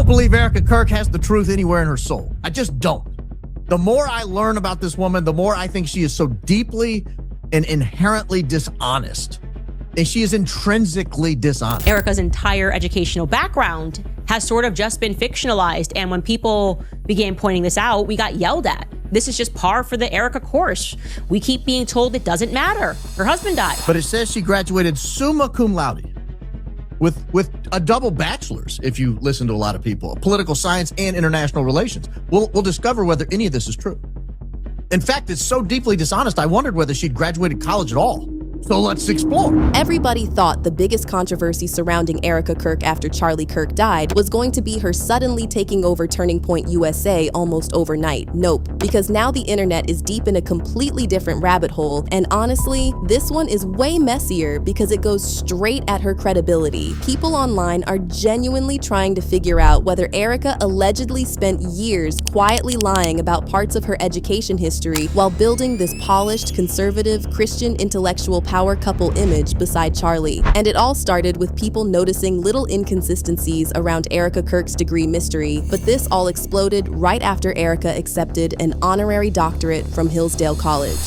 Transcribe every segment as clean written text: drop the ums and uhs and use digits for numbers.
don't believe Erika Kirk has the truth anywhere in her soul. I just don't. The more I learn about this woman, the more I think she is so deeply and inherently dishonest. And she is intrinsically dishonest. Erika's entire educational background has sort of just been fictionalized. And when people began pointing this out, we got yelled at. This is just par for the Erika course. We keep being told it doesn't matter. Her husband died. But it says she graduated summa cum laude with a double bachelor's, if you listen to a lot of people, political science and international relations. We'll discover whether any of this is true. In fact, it's so deeply dishonest, I wondered whether she'd graduated college at all. So let's explore. Everybody thought the biggest controversy surrounding Erika Kirk after Charlie Kirk died was going to be her suddenly taking over Turning Point USA almost overnight. Nope, because now the internet is deep in a completely different rabbit hole, and honestly, this one is way messier because it goes straight at her credibility. People online are genuinely trying to figure out whether Erika allegedly spent years quietly lying about parts of her education history while building this polished, conservative, Christian intellectual power couple image beside Charlie. And it all started with people noticing little inconsistencies around Erika Kirk's degree mystery, but this all exploded right after Erika accepted an honorary doctorate from Hillsdale College.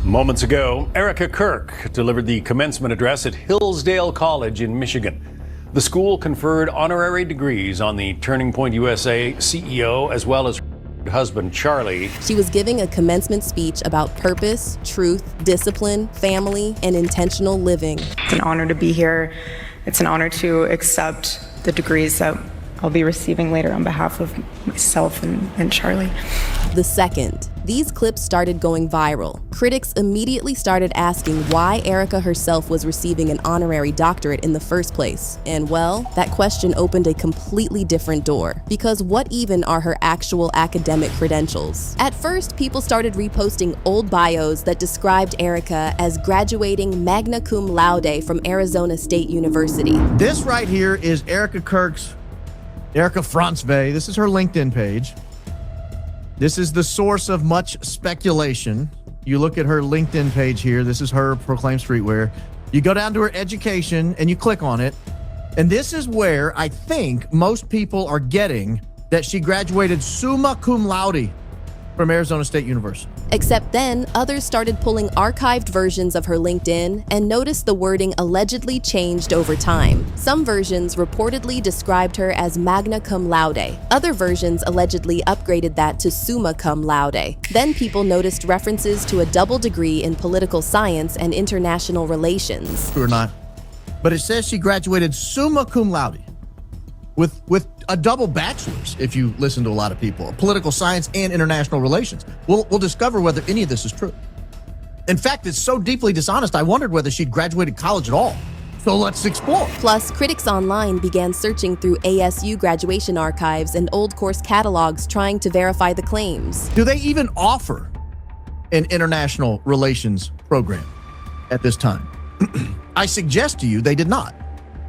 Moments ago, Erika Kirk delivered the commencement address at Hillsdale College in Michigan. The school conferred honorary degrees on the Turning Point USA CEO as well as husband Charlie. She was giving a commencement speech about purpose, truth, discipline, family, and intentional living. It's an honor to be here. It's an honor to accept the degrees that I'll be receiving later on behalf of myself and Charlie. The second, these clips started going viral. Critics immediately started asking why Erika herself was receiving an honorary doctorate in the first place. And well, that question opened a completely different door. Because what even are her actual academic credentials? At first, people started reposting old bios that described Erika as graduating magna cum laude from Arizona State University. This right here is Erika Kirk's, Erika Francve. This is her LinkedIn page. This is the source of much speculation. You look at her LinkedIn page here. This is her Proclaim Streetwear. You go down to her education and you click on it. And this is where I think most people are getting that she graduated summa cum laude from Arizona State University. Except then, others started pulling archived versions of her LinkedIn and noticed the wording allegedly changed over time. Some versions reportedly described her as magna cum laude. Other versions allegedly upgraded that to summa cum laude. Then people noticed references to a double degree in political science and international relations. True or not, but it says she graduated summa cum laude with a double bachelor's, if you listen to a lot of people, political science and international relations. We'll discover whether any of this is true. In fact, it's so deeply dishonest, I wondered whether she'd graduated college at all. So let's explore. Plus, critics online began searching through ASU graduation archives and old course catalogs trying to verify the claims. Do they even offer an international relations program at this time? I suggest to you they did not.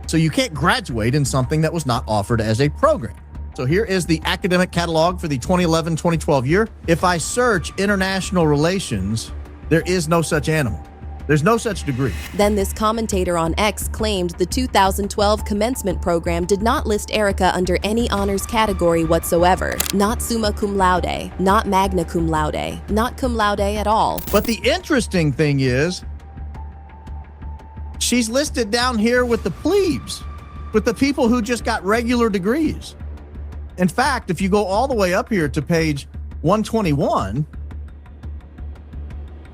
So you can't graduate in something that was not offered as a program. So here is the academic catalog for the 2011-2012 year. If I search international relations, there is no such animal. There's no such degree. Then this commentator on X claimed the 2012 commencement program did not list Erika under any honors category whatsoever. Not summa cum laude, not magna cum laude, not cum laude at all. But the interesting thing is, she's listed down here with the plebes, with the people who just got regular degrees. In fact, if you go all the way up here to page 121,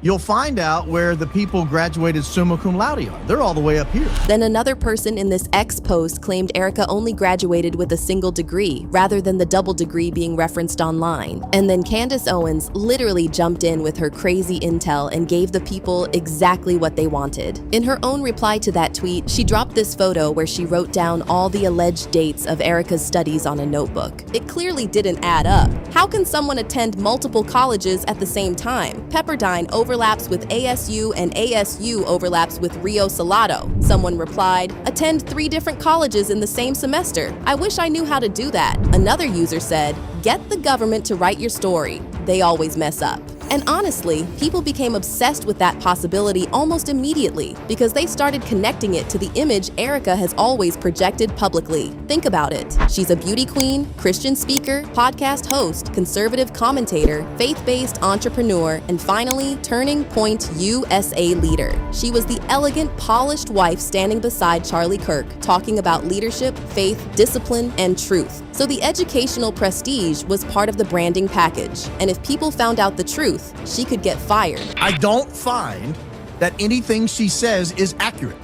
you'll find out where the people graduated summa cum laude are. They're all the way up here. Then another person in this X post claimed Erika only graduated with a single degree, rather than the double degree being referenced online. And then Candace Owens literally jumped in with her crazy intel and gave the people exactly what they wanted. In her own reply to that tweet, she dropped this photo where she wrote down all the alleged dates of Erika's studies on a notebook. It clearly didn't add up. How can someone attend multiple colleges at the same time? Pepperdine overlaps with ASU and ASU overlaps with Rio Salado. Someone replied, attend 3 different colleges in the same semester. I wish I knew how to do that. Another user said, get the government to write your story. They always mess up. And honestly, people became obsessed with that possibility almost immediately because they started connecting it to the image Erika has always projected publicly. Think about it. She's a beauty queen, Christian speaker, podcast host, conservative commentator, faith-based entrepreneur, and finally, Turning Point USA leader. She was the elegant, polished wife standing beside Charlie Kirk, talking about leadership, faith, discipline, and truth. So the educational prestige was part of the branding package. And if people found out the truth, she could get fired. I don't find that anything she says is accurate.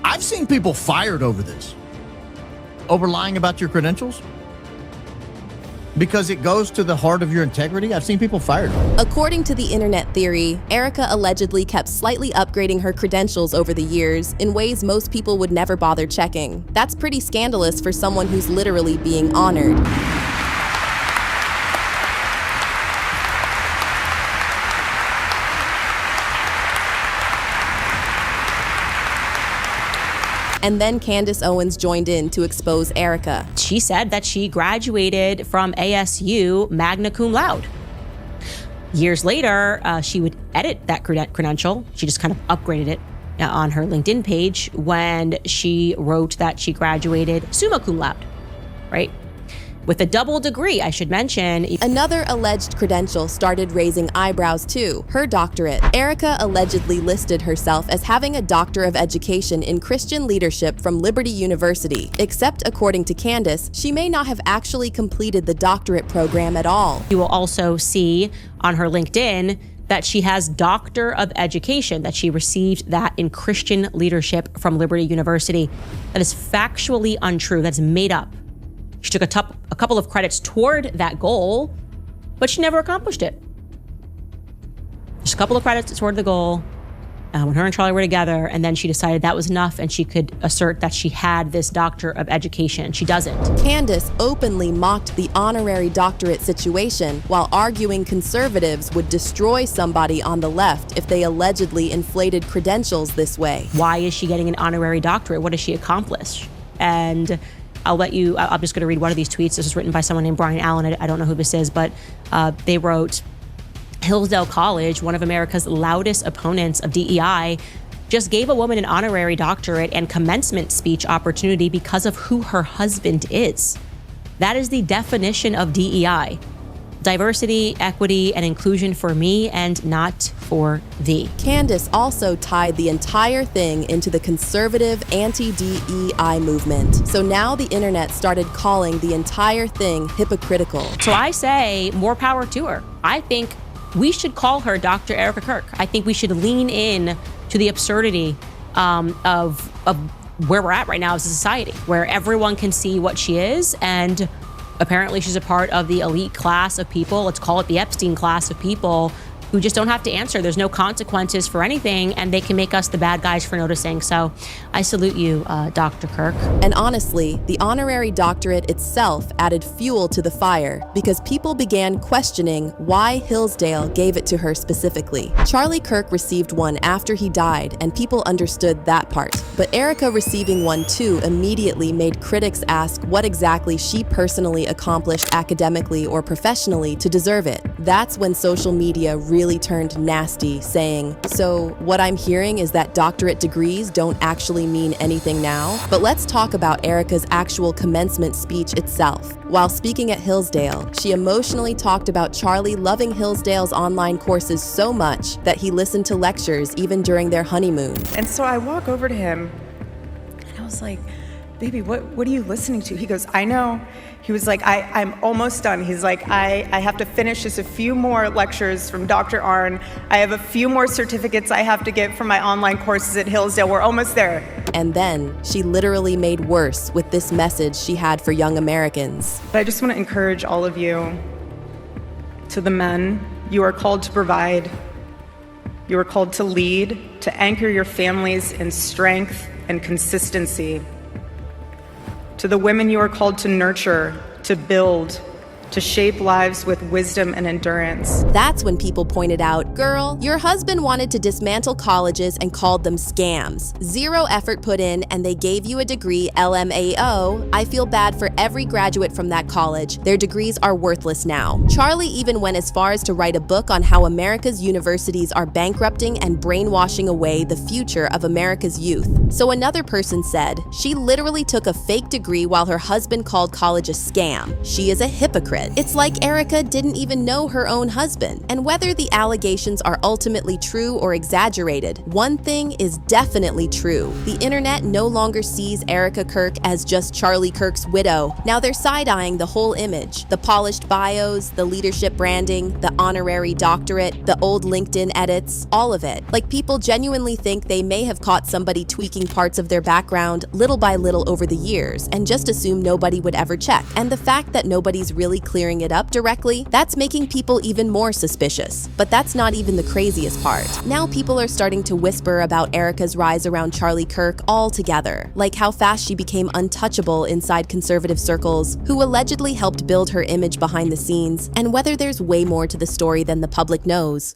I've seen people fired over this, over lying about your credentials, because it goes to the heart of your integrity. I've seen people fired. According to the internet theory, Erika allegedly kept slightly upgrading her credentials over the years in ways most people would never bother checking. That's pretty scandalous for someone who's literally being honored. And then Candace Owens joined in to expose Erika. She said that she graduated from ASU magna cum laude. Years later, she would edit that credential. She just kind of upgraded it on her LinkedIn page when she wrote that she graduated summa cum laude, right? With a double degree, I should mention. Another alleged credential started raising eyebrows too, her doctorate. Erika allegedly listed herself as having a Doctor of Education in Christian Leadership from Liberty University, except according to Candace, she may not have actually completed the doctorate program at all. You will also see on her LinkedIn that she has Doctor of Education, that she received that in Christian Leadership from Liberty University. That is factually untrue. That's made up. She took a couple of credits toward that goal, but she never accomplished it. Just a couple of credits toward the goal when her and Charlie were together, and then she decided that was enough and she could assert that she had this Doctor of Education. She doesn't. Candace openly mocked the honorary doctorate situation while arguing conservatives would destroy somebody on the left if they allegedly inflated credentials this way. Why is she getting an honorary doctorate? What does she accomplish? And I'm just going to read one of these tweets. This is written by someone named Brian Allen. I don't know who this is, but they wrote, Hillsdale College, one of America's loudest opponents of DEI, just gave a woman an honorary doctorate and commencement speech opportunity because of who her husband is. That is the definition of DEI. Diversity, equity, and inclusion for me and not for thee. Candace also tied the entire thing into the conservative anti-DEI movement. So now the internet started calling the entire thing hypocritical. So I say more power to her. I think we should call her Dr. Erika Kirk. I think we should lean in to the absurdity of where we're at right now as a society, where everyone can see what she is, and apparently she's a part of the elite class of people, let's call it the Epstein class of people, who just don't have to answer. There's no consequences for anything, and they can make us the bad guys for noticing. So I salute you, Dr. Kirk. And honestly, the honorary doctorate itself added fuel to the fire because people began questioning why Hillsdale gave it to her specifically. Charlie Kirk received one after he died, and people understood that part. But Erika receiving one too immediately made critics ask what exactly she personally accomplished academically or professionally to deserve it. That's when social media really turned nasty, saying, so what I'm hearing is that doctorate degrees don't actually mean anything now? But let's talk about Erika's actual commencement speech itself. While speaking at Hillsdale, she emotionally talked about Charlie loving Hillsdale's online courses so much that he listened to lectures even during their honeymoon. And so I walk over to him and I was like, baby, what are you listening to? He goes, I know. He was like, I'm almost done. He's like, I have to finish just a few more lectures from Dr. Arnn. I have a few more certificates I have to get from my online courses at Hillsdale. We're almost there. And then she literally made worse with this message she had for young Americans. But I just want to encourage all of you, to the men, you are called to provide. You are called to lead, to anchor your families in strength and consistency. To the women, you are called to nurture, to build, to shape lives with wisdom and endurance. That's when people pointed out, girl, your husband wanted to dismantle colleges and called them scams. Zero effort put in, and they gave you a degree, LMAO. I feel bad for every graduate from that college. Their degrees are worthless now. Charlie even went as far as to write a book on how America's universities are bankrupting and brainwashing away the future of America's youth. So another person said, she literally took a fake degree while her husband called college a scam. She is a hypocrite. It's like Erika didn't even know her own husband. And whether the allegations are ultimately true or exaggerated, one thing is definitely true. The internet no longer sees Erika Kirk as just Charlie Kirk's widow. Now they're side-eyeing the whole image. The polished bios, the leadership branding, the honorary doctorate, the old LinkedIn edits, all of it. Like people genuinely think they may have caught somebody tweaking parts of their background little by little over the years and just assume nobody would ever check. And the fact that nobody's really clearing it up directly, that's making people even more suspicious. But that's not even the craziest part. Now people are starting to whisper about Erika's rise around Charlie Kirk altogether, like how fast she became untouchable inside conservative circles, who allegedly helped build her image behind the scenes, and whether there's way more to the story than the public knows.